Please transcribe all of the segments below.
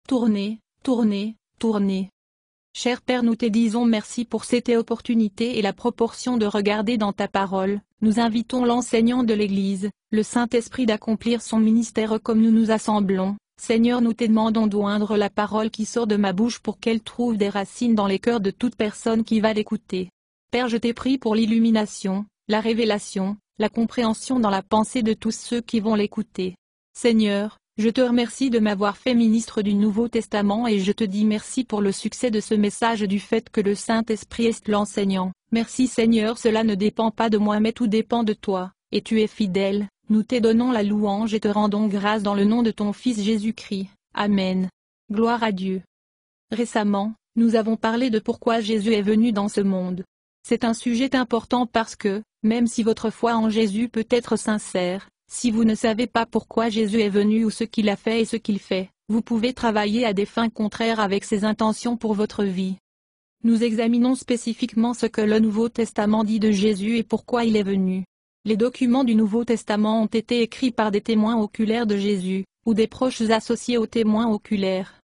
Tournez, tournez, tournez. Cher Père, nous te disons merci pour cette opportunité et la proportion de regarder dans ta parole. Nous invitons l'enseignant de l'Église, le Saint-Esprit, d'accomplir son ministère comme nous nous assemblons. Seigneur, nous te demandons d'oindre la parole qui sort de ma bouche pour qu'elle trouve des racines dans les cœurs de toute personne qui va l'écouter. Père, je t'ai pris pour l'illumination, la révélation, la compréhension dans la pensée de tous ceux qui vont l'écouter. Seigneur, je te remercie de m'avoir fait ministre du Nouveau Testament et je te dis merci pour le succès de ce message du fait que le Saint-Esprit est l'enseignant. Merci Seigneur, cela ne dépend pas de moi mais tout dépend de toi, et tu es fidèle. Nous te donnons la louange et te rendons grâce dans le nom de ton Fils Jésus-Christ. Amen. Gloire à Dieu. Récemment, nous avons parlé de pourquoi Jésus est venu dans ce monde. C'est un sujet important parce que, même si votre foi en Jésus peut être sincère, si vous ne savez pas pourquoi Jésus est venu ou ce qu'il a fait et ce qu'il fait, vous pouvez travailler à des fins contraires avec ses intentions pour votre vie. Nous examinons spécifiquement ce que le Nouveau Testament dit de Jésus et pourquoi il est venu. Les documents du Nouveau Testament ont été écrits par des témoins oculaires de Jésus, ou des proches associés aux témoins oculaires.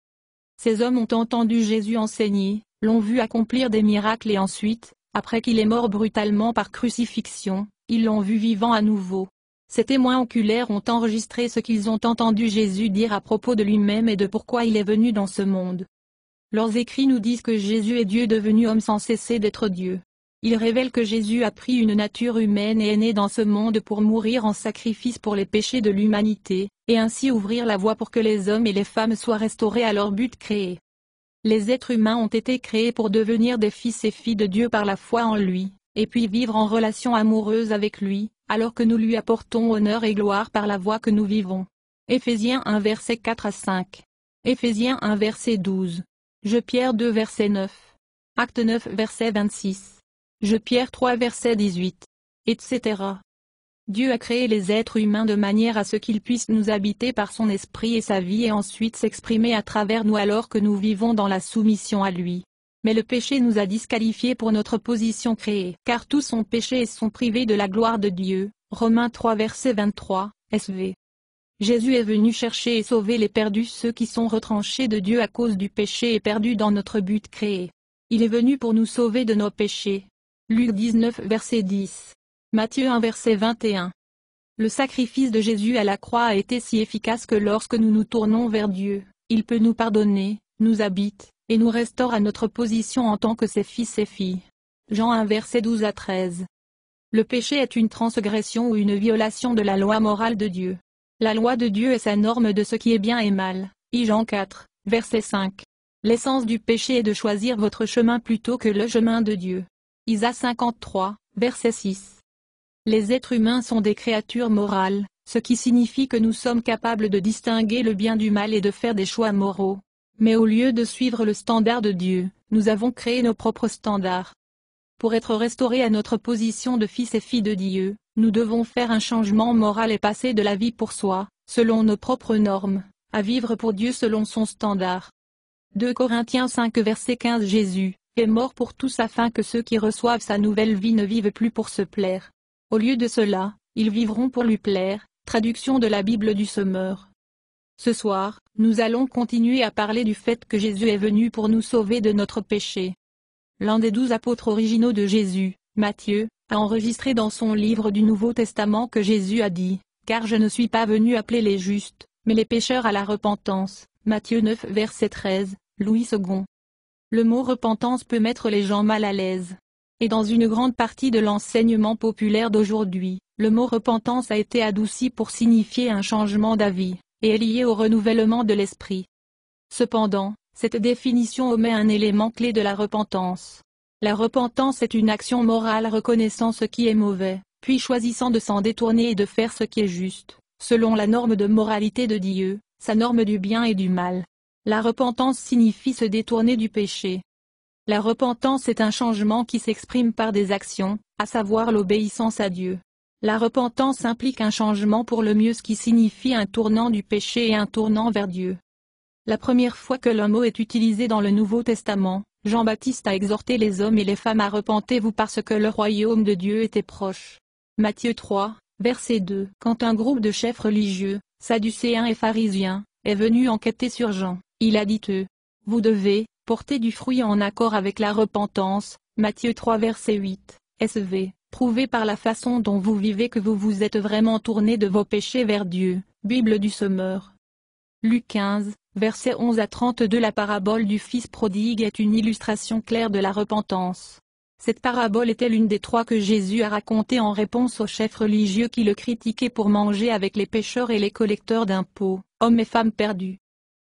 Ces hommes ont entendu Jésus enseigner, l'ont vu accomplir des miracles et ensuite, après qu'il est mort brutalement par crucifixion, ils l'ont vu vivant à nouveau. Ces témoins oculaires ont enregistré ce qu'ils ont entendu Jésus dire à propos de lui-même et de pourquoi il est venu dans ce monde. Leurs écrits nous disent que Jésus est Dieu devenu homme sans cesser d'être Dieu. Ils révèlent que Jésus a pris une nature humaine et est né dans ce monde pour mourir en sacrifice pour les péchés de l'humanité, et ainsi ouvrir la voie pour que les hommes et les femmes soient restaurés à leur but créé. Les êtres humains ont été créés pour devenir des fils et filles de Dieu par la foi en lui, et puis vivre en relation amoureuse avec lui, alors que nous lui apportons honneur et gloire par la voie que nous vivons. Éphésiens 1 versets 4 à 5. Éphésiens 1 verset 12. Je Pierre 2 verset 9. Acte 9 verset 26. Je Pierre 3 verset 18. Etc. Dieu a créé les êtres humains de manière à ce qu'ils puissent nous habiter par son esprit et sa vie et ensuite s'exprimer à travers nous alors que nous vivons dans la soumission à lui. Mais le péché nous a disqualifiés pour notre position créée. Car tous ont péché et sont privés de la gloire de Dieu. Romains 3 verset 23, SV. Jésus est venu chercher et sauver les perdus, ceux qui sont retranchés de Dieu à cause du péché et perdus dans notre but créé. Il est venu pour nous sauver de nos péchés. Luc 19 verset 10. Matthieu 1 verset 21. Le sacrifice de Jésus à la croix a été si efficace que lorsque nous nous tournons vers Dieu, il peut nous pardonner, nous habite, et nous restaure à notre position en tant que ses fils et filles. Jean 1 verset 12 à 13. Le péché est une transgression ou une violation de la loi morale de Dieu. La loi de Dieu est sa norme de ce qui est bien et mal. Jean 4, verset 5. L'essence du péché est de choisir votre chemin plutôt que le chemin de Dieu. Isaïe 53, verset 6. Les êtres humains sont des créatures morales, ce qui signifie que nous sommes capables de distinguer le bien du mal et de faire des choix moraux. Mais au lieu de suivre le standard de Dieu, nous avons créé nos propres standards. Pour être restaurés à notre position de fils et filles de Dieu, nous devons faire un changement moral et passer de la vie pour soi, selon nos propres normes, à vivre pour Dieu selon son standard. 2 Corinthiens 5 verset 15. Jésus est mort pour tous afin que ceux qui reçoivent sa nouvelle vie ne vivent plus pour se plaire. Au lieu de cela, ils vivront pour lui plaire. Traduction de la Bible du Semeur. Ce soir, nous allons continuer à parler du fait que Jésus est venu pour nous sauver de notre péché. L'un des 12 apôtres originaux de Jésus, Matthieu, a enregistré dans son livre du Nouveau Testament que Jésus a dit « Car je ne suis pas venu appeler les justes, mais les pécheurs à la repentance ». Matthieu 9 verset 13, Louis II. Le mot repentance peut mettre les gens mal à l'aise. Et dans une grande partie de l'enseignement populaire d'aujourd'hui, le mot repentance a été adouci pour signifier un changement d'avis, et est lié au renouvellement de l'esprit. Cependant, cette définition omet un élément clé de la repentance. La repentance est une action morale reconnaissant ce qui est mauvais, puis choisissant de s'en détourner et de faire ce qui est juste, selon la norme de moralité de Dieu, sa norme du bien et du mal. La repentance signifie se détourner du péché. La repentance est un changement qui s'exprime par des actions, à savoir l'obéissance à Dieu. La repentance implique un changement pour le mieux, ce qui signifie un tournant du péché et un tournant vers Dieu. La première fois que le mot est utilisé dans le Nouveau Testament, Jean-Baptiste a exhorté les hommes et les femmes à repentez-vous parce que le royaume de Dieu était proche. Matthieu 3, verset 2. Quand un groupe de chefs religieux, sadducéens et pharisiens, est venu enquêter sur Jean, il a dit eux. Vous devez porter du fruit en accord avec la repentance. Matthieu 3 verset 8, SV. Prouvez par la façon dont vous vivez que vous vous êtes vraiment tourné de vos péchés vers Dieu. Bible du Semeur. Luc 15, versets 11 à 32. La parabole du fils prodigue est une illustration claire de la repentance. Cette parabole était l'une des 3 que Jésus a racontées en réponse aux chefs religieux qui le critiquaient pour manger avec les pécheurs et les collecteurs d'impôts, hommes et femmes perdus.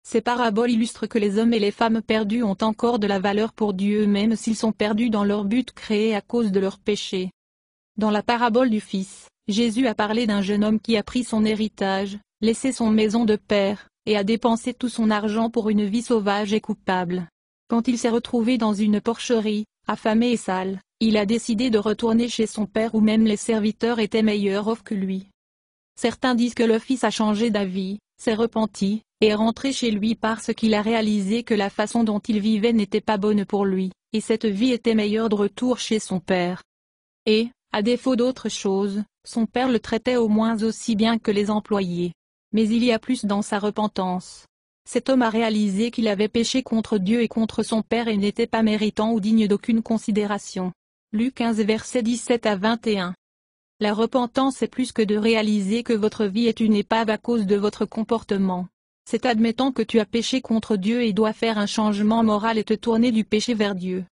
Ces paraboles illustrent que les hommes et les femmes perdus ont encore de la valeur pour Dieu même s'ils sont perdus dans leur but créé à cause de leurs péchés. Dans la parabole du Fils, Jésus a parlé d'un jeune homme qui a pris son héritage, laissé son maison de père, et a dépensé tout son argent pour une vie sauvage et coupable. Quand il s'est retrouvé dans une porcherie, affamé et sale, il a décidé de retourner chez son père où même les serviteurs étaient meilleurs off que lui. Certains disent que le fils a changé d'avis, s'est repenti, et est rentré chez lui parce qu'il a réalisé que la façon dont il vivait n'était pas bonne pour lui, et cette vie était meilleure de retour chez son père. Et, à défaut d'autre chose, son père le traitait au moins aussi bien que les employés. Mais il y a plus dans sa repentance. Cet homme a réalisé qu'il avait péché contre Dieu et contre son père et n'était pas méritant ou digne d'aucune considération. Luc 15 versets 17 à 21. La repentance est plus que de réaliser que votre vie est une épave à cause de votre comportement. C'est admettant que tu as péché contre Dieu et dois faire un changement moral et te tourner du péché vers Dieu.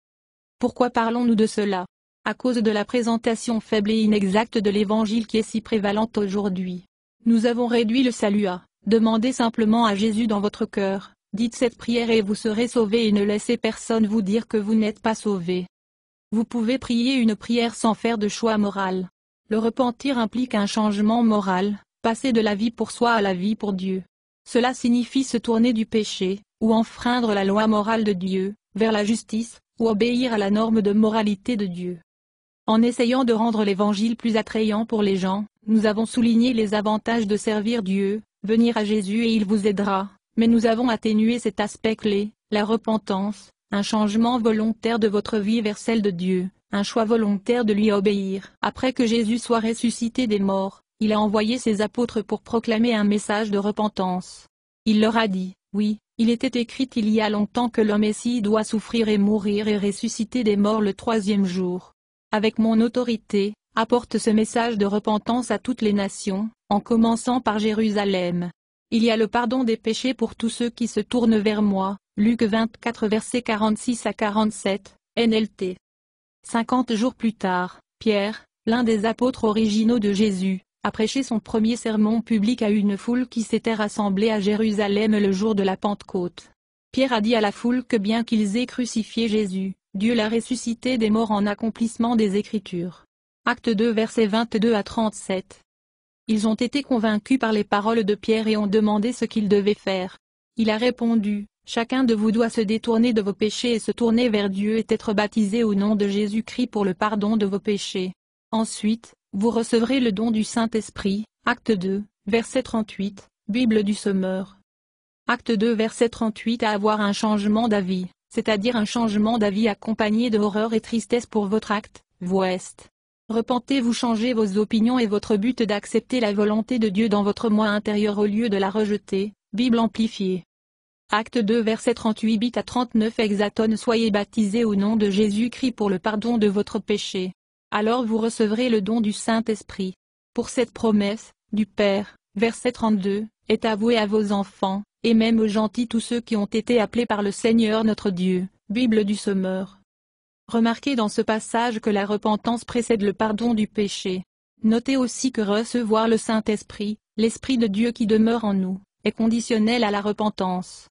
Pourquoi parlons-nous de cela? À cause de la présentation faible et inexacte de l'Évangile qui est si prévalente aujourd'hui. Nous avons réduit le salut à « Demandez simplement à Jésus dans votre cœur, dites cette prière et vous serez sauvés et ne laissez personne vous dire que vous n'êtes pas sauvés. » Vous pouvez prier une prière sans faire de choix moral. Le repentir implique un changement moral, passer de la vie pour soi à la vie pour Dieu. Cela signifie se tourner du péché, ou enfreindre la loi morale de Dieu, vers la justice, ou obéir à la norme de moralité de Dieu. En essayant de rendre l'Évangile plus attrayant pour les gens, nous avons souligné les avantages de servir Dieu, venir à Jésus et il vous aidera, mais nous avons atténué cet aspect clé, la repentance, un changement volontaire de votre vie vers celle de Dieu, un choix volontaire de lui obéir. Après que Jésus soit ressuscité des morts, il a envoyé ses apôtres pour proclamer un message de repentance. Il leur a dit, oui, il était écrit il y a longtemps que le Messie doit souffrir et mourir et ressusciter des morts le 3e jour. Avec mon autorité, apporte ce message de repentance à toutes les nations, en commençant par Jérusalem. Il y a le pardon des péchés pour tous ceux qui se tournent vers moi, Luc 24 versets 46 à 47, NLT. 50 jours plus tard, Pierre, l'un des apôtres originaux de Jésus, a prêché son premier sermon public à une foule qui s'était rassemblée à Jérusalem le jour de la Pentecôte. Pierre a dit à la foule que bien qu'ils aient crucifié Jésus, Dieu l'a ressuscité des morts en accomplissement des Écritures. Acte 2 versets 22 à 37. Ils ont été convaincus par les paroles de Pierre et ont demandé ce qu'ils devaient faire. Il a répondu, « Chacun de vous doit se détourner de vos péchés et se tourner vers Dieu et être baptisé au nom de Jésus-Christ pour le pardon de vos péchés. Ensuite, vous recevrez le don du Saint-Esprit. » Acte 2, verset 38, Bible du Semeur. Acte 2 verset 38 à avoir un changement d'avis, c'est-à-dire un changement d'avis accompagné de horreur et tristesse pour votre acte, voest. Repentez-vous, changez vos opinions et votre but d'accepter la volonté de Dieu dans votre moi intérieur au lieu de la rejeter. Bible amplifiée. Acte 2 verset 38 à 39 Exatone. Soyez baptisés au nom de Jésus-Christ pour le pardon de votre péché. Alors vous recevrez le don du Saint-Esprit. Pour cette promesse, du Père, verset 32, est avouée à vos enfants, et même aux gentils tous ceux qui ont été appelés par le Seigneur notre Dieu. Bible du Semeur. Remarquez dans ce passage que la repentance précède le pardon du péché. Notez aussi que recevoir le Saint-Esprit, l'Esprit de Dieu qui demeure en nous, est conditionnel à la repentance.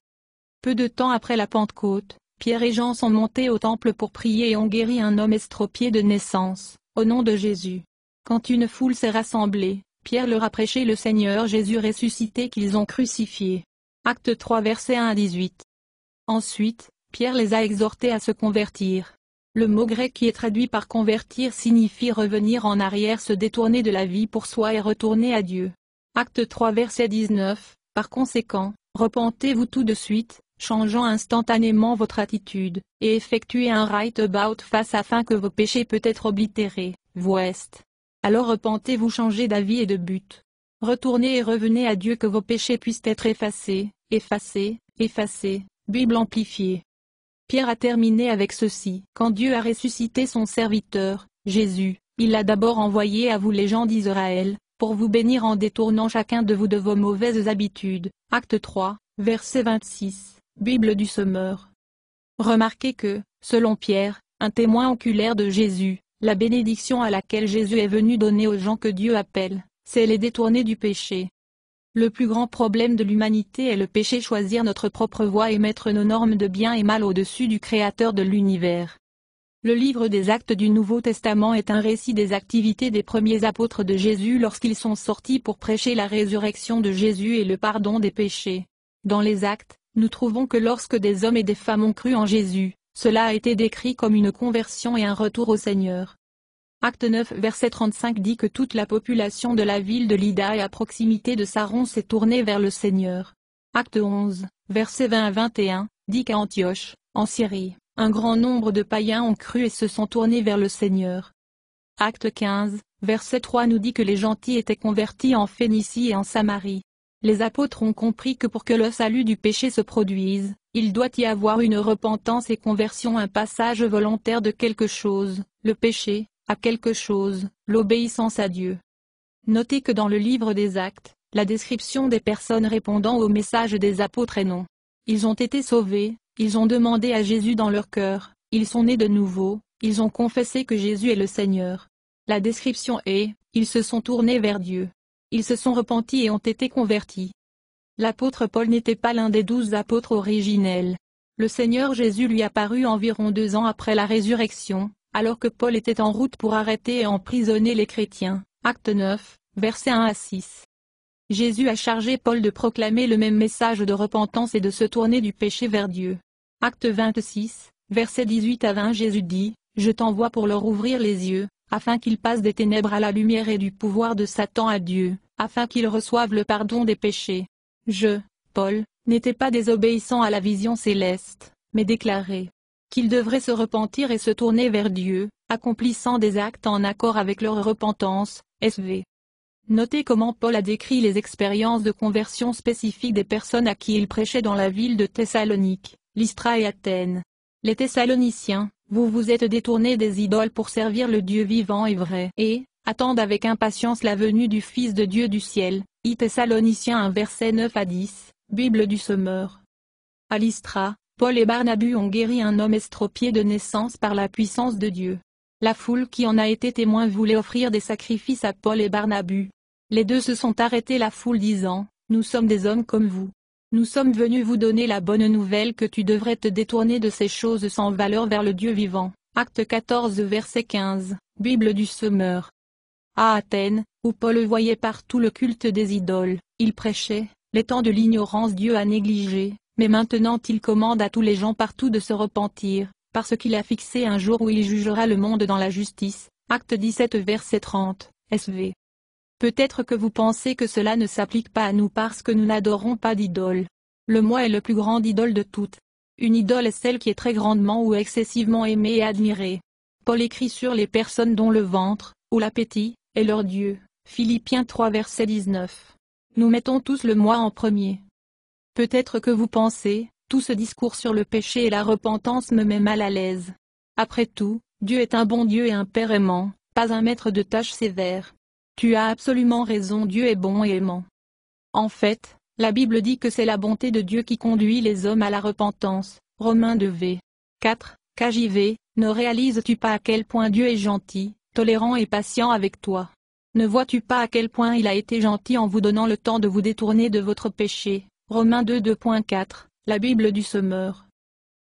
Peu de temps après la Pentecôte, Pierre et Jean sont montés au temple pour prier et ont guéri un homme estropié de naissance, au nom de Jésus. Quand une foule s'est rassemblée, Pierre leur a prêché le Seigneur Jésus ressuscité qu'ils ont crucifié. Acte 3 versets 1 à 18. Ensuite, Pierre les a exhortés à se convertir. Le mot grec qui est traduit par convertir signifie revenir en arrière, se détourner de la vie pour soi et retourner à Dieu. Acte 3 verset 19, par conséquent, repentez-vous tout de suite, changeant instantanément votre attitude, et effectuez un right about face afin que vos péchés puissent être oblitérés, voest. Alors repentez-vous, changez d'avis et de but. Retournez et revenez à Dieu que vos péchés puissent être effacés, effacé, Bible amplifiée. Pierre a terminé avec ceci. Quand Dieu a ressuscité son serviteur, Jésus, il l'a d'abord envoyé à vous les gens d'Israël, pour vous bénir en détournant chacun de vous de vos mauvaises habitudes. Acte 3, verset 26, Bible du Semeur. Remarquez que, selon Pierre, un témoin oculaire de Jésus, la bénédiction à laquelle Jésus est venu donner aux gens que Dieu appelle, c'est les détourner du péché. Le plus grand problème de l'humanité est le péché, choisir notre propre voie et mettre nos normes de bien et mal au-dessus du Créateur de l'univers. Le livre des Actes du Nouveau Testament est un récit des activités des premiers apôtres de Jésus lorsqu'ils sont sortis pour prêcher la résurrection de Jésus et le pardon des péchés. Dans les Actes, nous trouvons que lorsque des hommes et des femmes ont cru en Jésus, cela a été décrit comme une conversion et un retour au Seigneur. Acte 9 verset 35 dit que toute la population de la ville de Lydda et à proximité de Saron s'est tournée vers le Seigneur. Acte 11, verset 20 à 21, dit qu'à Antioche, en Syrie, un grand nombre de païens ont cru et se sont tournés vers le Seigneur. Acte 15, verset 3 nous dit que les gentils étaient convertis en Phénicie et en Samarie. Les apôtres ont compris que pour que le salut du péché se produise, il doit y avoir une repentance et conversion, un passage volontaire de quelque chose, le péché, à quelque chose, l'obéissance à Dieu. Notez que dans le livre des Actes, la description des personnes répondant au message des apôtres est non. Ils ont été sauvés, ils ont demandé à Jésus dans leur cœur, ils sont nés de nouveau, ils ont confessé que Jésus est le Seigneur. La description est, ils se sont tournés vers Dieu. Ils se sont repentis et ont été convertis. L'apôtre Paul n'était pas l'un des 12 apôtres originels. Le Seigneur Jésus lui apparut environ 2 ans après la résurrection, alors que Paul était en route pour arrêter et emprisonner les chrétiens. Acte 9, versets 1 à 6. Jésus a chargé Paul de proclamer le même message de repentance et de se tourner du péché vers Dieu. Acte 26, versets 18 à 20. Jésus dit, « Je t'envoie pour leur ouvrir les yeux, afin qu'ils passent des ténèbres à la lumière et du pouvoir de Satan à Dieu, afin qu'ils reçoivent le pardon des péchés. » Je, Paul, n'étais pas désobéissant à la vision céleste, mais déclaré qu'ils devraient se repentir et se tourner vers Dieu, accomplissant des actes en accord avec leur repentance. SV. Notez comment Paul a décrit les expériences de conversion spécifiques des personnes à qui il prêchait dans la ville de Thessalonique, Lystra et Athènes. Les Thessaloniciens, vous vous êtes détournés des idoles pour servir le Dieu vivant et vrai et attendent avec impatience la venue du Fils de Dieu du ciel. I Thessaloniciens 1 verset 9 à 10, Bible du Semeur. À Lystra, Paul et Barnabé ont guéri un homme estropié de naissance par la puissance de Dieu. La foule qui en a été témoin voulait offrir des sacrifices à Paul et Barnabé. Les deux se sont arrêtés, la foule disant, « Nous sommes des hommes comme vous. Nous sommes venus vous donner la bonne nouvelle que tu devrais te détourner de ces choses sans valeur vers le Dieu vivant. » Acte 14 verset 15, Bible du Semeur. À Athènes, où Paul voyait partout le culte des idoles, il prêchait, les temps de l'ignorance Dieu a négligé, mais maintenant il commande à tous les gens partout de se repentir, parce qu'il a fixé un jour où il jugera le monde dans la justice. Acte 17 verset 30, SV. Peut-être que vous pensez que cela ne s'applique pas à nous parce que nous n'adorons pas d'idole. Le moi est le plus grand idole de toutes. Une idole est celle qui est très grandement ou excessivement aimée et admirée. Paul écrit sur les personnes dont le ventre, ou l'appétit, est leur Dieu. Philippiens 3 verset 19. Nous mettons tous le moi en premier. Peut-être que vous pensez, tout ce discours sur le péché et la repentance me met mal à l'aise. Après tout, Dieu est un bon Dieu et un Père aimant, pas un maître de tâches sévère. Tu as absolument raison, Dieu est bon et aimant. En fait, la Bible dit que c'est la bonté de Dieu qui conduit les hommes à la repentance. Romains 2 v. 4, KJV, ne réalises-tu pas à quel point Dieu est gentil, tolérant et patient avec toi? Ne vois-tu pas à quel point il a été gentil en vous donnant le temps de vous détourner de votre péché? Romains 2 2.4, la Bible du Semeur.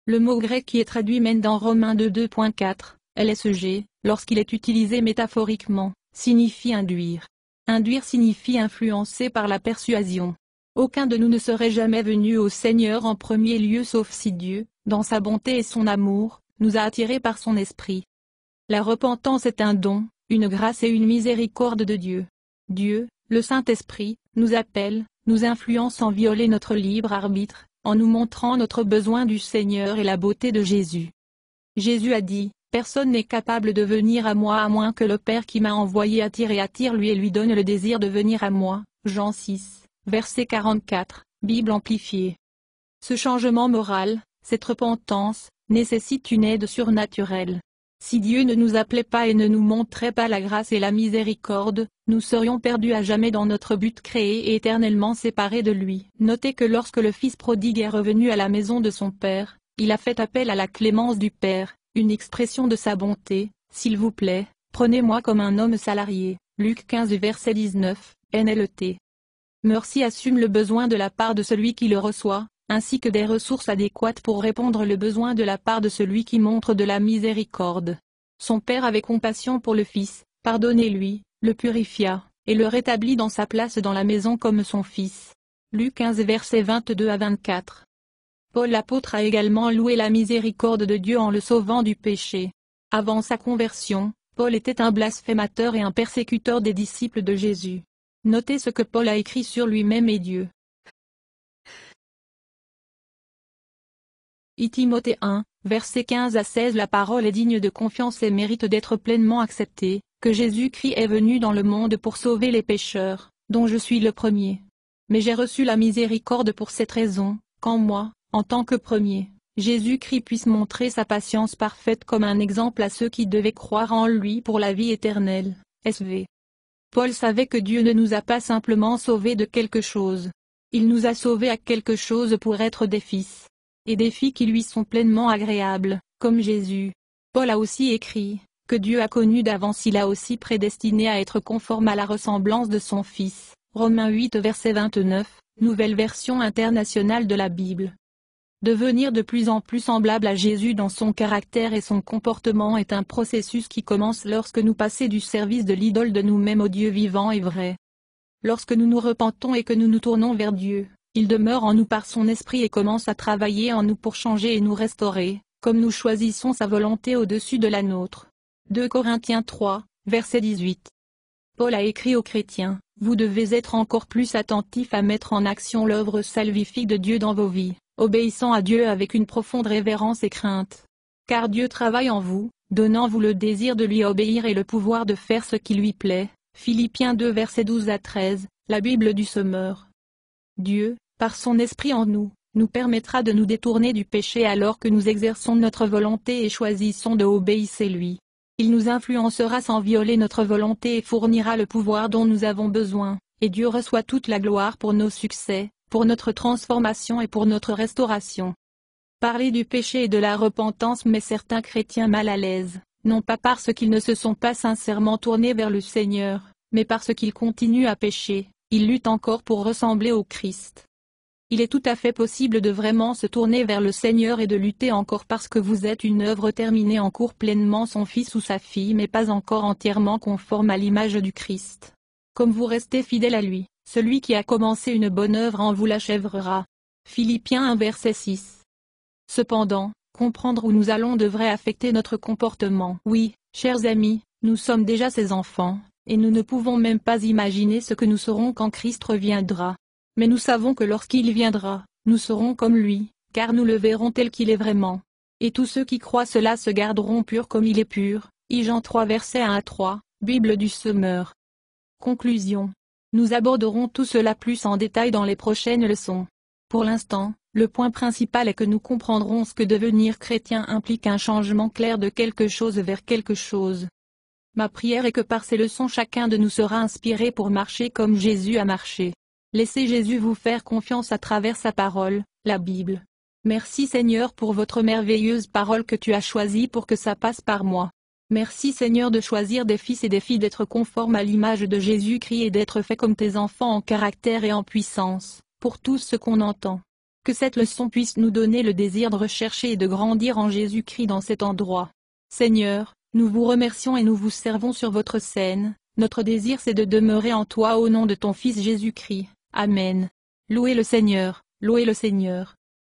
Le mot grec qui est traduit mène dans Romains 2 2.4, LSG, lorsqu'il est utilisé métaphoriquement, signifie induire. Induire signifie influencer par la persuasion. Aucun de nous ne serait jamais venu au Seigneur en premier lieu sauf si Dieu, dans sa bonté et son amour, nous a attirés par son esprit. La repentance est un don, une grâce et une miséricorde de Dieu. Dieu, le Saint-Esprit, nous appelle, nous influence sans violer notre libre arbitre, en nous montrant notre besoin du Seigneur et la beauté de Jésus. Jésus a dit, « Personne n'est capable de venir à moi à moins que le Père qui m'a envoyé attire lui et lui donne le désir de venir à moi. » Jean 6, verset 44, Bible amplifiée. Ce changement moral, cette repentance, nécessite une aide surnaturelle. Si Dieu ne nous appelait pas et ne nous montrait pas la grâce et la miséricorde, nous serions perdus à jamais dans notre but créé et éternellement séparés de lui. Notez que lorsque le fils prodigue est revenu à la maison de son père, il a fait appel à la clémence du père, une expression de sa bonté. S'il vous plaît, prenez-moi comme un homme salarié. Luc 15 verset 19, NLT. Mercy assume le besoin de la part de celui qui le reçoit, ainsi que des ressources adéquates pour répondre le besoin de la part de celui qui montre de la miséricorde. Son père avait compassion pour le fils, pardonnez-lui, le purifia, et le rétablit dans sa place dans la maison comme son fils. Luc 15 versets 22 à 24. Paul l'apôtre a également loué la miséricorde de Dieu en le sauvant du péché. Avant sa conversion, Paul était un blasphémateur et un persécuteur des disciples de Jésus. Notez ce que Paul a écrit sur lui-même et Dieu. Timothée 1, versets 15 à 16. La parole est digne de confiance et mérite d'être pleinement acceptée, que Jésus-Christ est venu dans le monde pour sauver les pécheurs, dont je suis le premier. Mais j'ai reçu la miséricorde pour cette raison, qu'en moi, en tant que premier, Jésus-Christ puisse montrer sa patience parfaite comme un exemple à ceux qui devaient croire en lui pour la vie éternelle. SV. Paul savait que Dieu ne nous a pas simplement sauvés de quelque chose. Il nous a sauvés à quelque chose pour être des fils. Et des filles qui lui sont pleinement agréables, comme Jésus. Paul a aussi écrit, que Dieu a connu d'avance il a aussi prédestiné à être conforme à la ressemblance de son Fils. Romains 8 verset 29, nouvelle version internationale de la Bible. Devenir de plus en plus semblable à Jésus dans son caractère et son comportement est un processus qui commence lorsque nous passons du service de l'idole de nous-mêmes au Dieu vivant et vrai. Lorsque nous nous repentons et que nous nous tournons vers Dieu, il demeure en nous par son esprit et commence à travailler en nous pour changer et nous restaurer, comme nous choisissons sa volonté au-dessus de la nôtre. 2 Corinthiens 3, verset 18. Paul a écrit aux chrétiens, vous devez être encore plus attentifs à mettre en action l'œuvre salvifique de Dieu dans vos vies, obéissant à Dieu avec une profonde révérence et crainte. Car Dieu travaille en vous, donnant-vous le désir de lui obéir et le pouvoir de faire ce qui lui plaît. Philippiens 2 versets 12 à 13, la Bible du Semeur. Dieu, par son esprit en nous, nous permettra de nous détourner du péché alors que nous exerçons notre volonté et choisissons de obéir à lui. Il nous influencera sans violer notre volonté et fournira le pouvoir dont nous avons besoin, et Dieu reçoit toute la gloire pour nos succès, pour notre transformation et pour notre restauration. Parler du péché et de la repentance met certains chrétiens mal à l'aise, non pas parce qu'ils ne se sont pas sincèrement tournés vers le Seigneur, mais parce qu'ils continuent à pécher, ils luttent encore pour ressembler au Christ. Il est tout à fait possible de vraiment se tourner vers le Seigneur et de lutter encore parce que vous êtes une œuvre terminée en cours pleinement son fils ou sa fille mais pas encore entièrement conforme à l'image du Christ. Comme vous restez fidèle à lui, celui qui a commencé une bonne œuvre en vous l'achèvera. Philippiens 1 verset 6. Cependant, comprendre où nous allons devrait affecter notre comportement. Oui, chers amis, nous sommes déjà ses enfants, et nous ne pouvons même pas imaginer ce que nous serons quand Christ reviendra. Mais nous savons que lorsqu'il viendra, nous serons comme lui, car nous le verrons tel qu'il est vraiment. Et tous ceux qui croient cela se garderont purs comme il est pur. Jean 3 versets 1 à 3, Bible du Semeur. Conclusion. Nous aborderons tout cela plus en détail dans les prochaines leçons. Pour l'instant, le point principal est que nous comprendrons ce que devenir chrétien implique un changement clair de quelque chose vers quelque chose. Ma prière est que par ces leçons chacun de nous sera inspiré pour marcher comme Jésus a marché. Laissez Jésus vous faire confiance à travers sa parole, la Bible. Merci Seigneur pour votre merveilleuse parole que tu as choisie pour que ça passe par moi. Merci Seigneur de choisir des fils et des filles d'être conformes à l'image de Jésus-Christ et d'être faits comme tes enfants en caractère et en puissance, pour tout ce qu'on entend. Que cette leçon puisse nous donner le désir de rechercher et de grandir en Jésus-Christ dans cet endroit. Seigneur, nous vous remercions et nous vous servons sur votre scène. Notre désir c'est de demeurer en toi au nom de ton Fils Jésus-Christ. Amen. Louez le Seigneur, louez le Seigneur.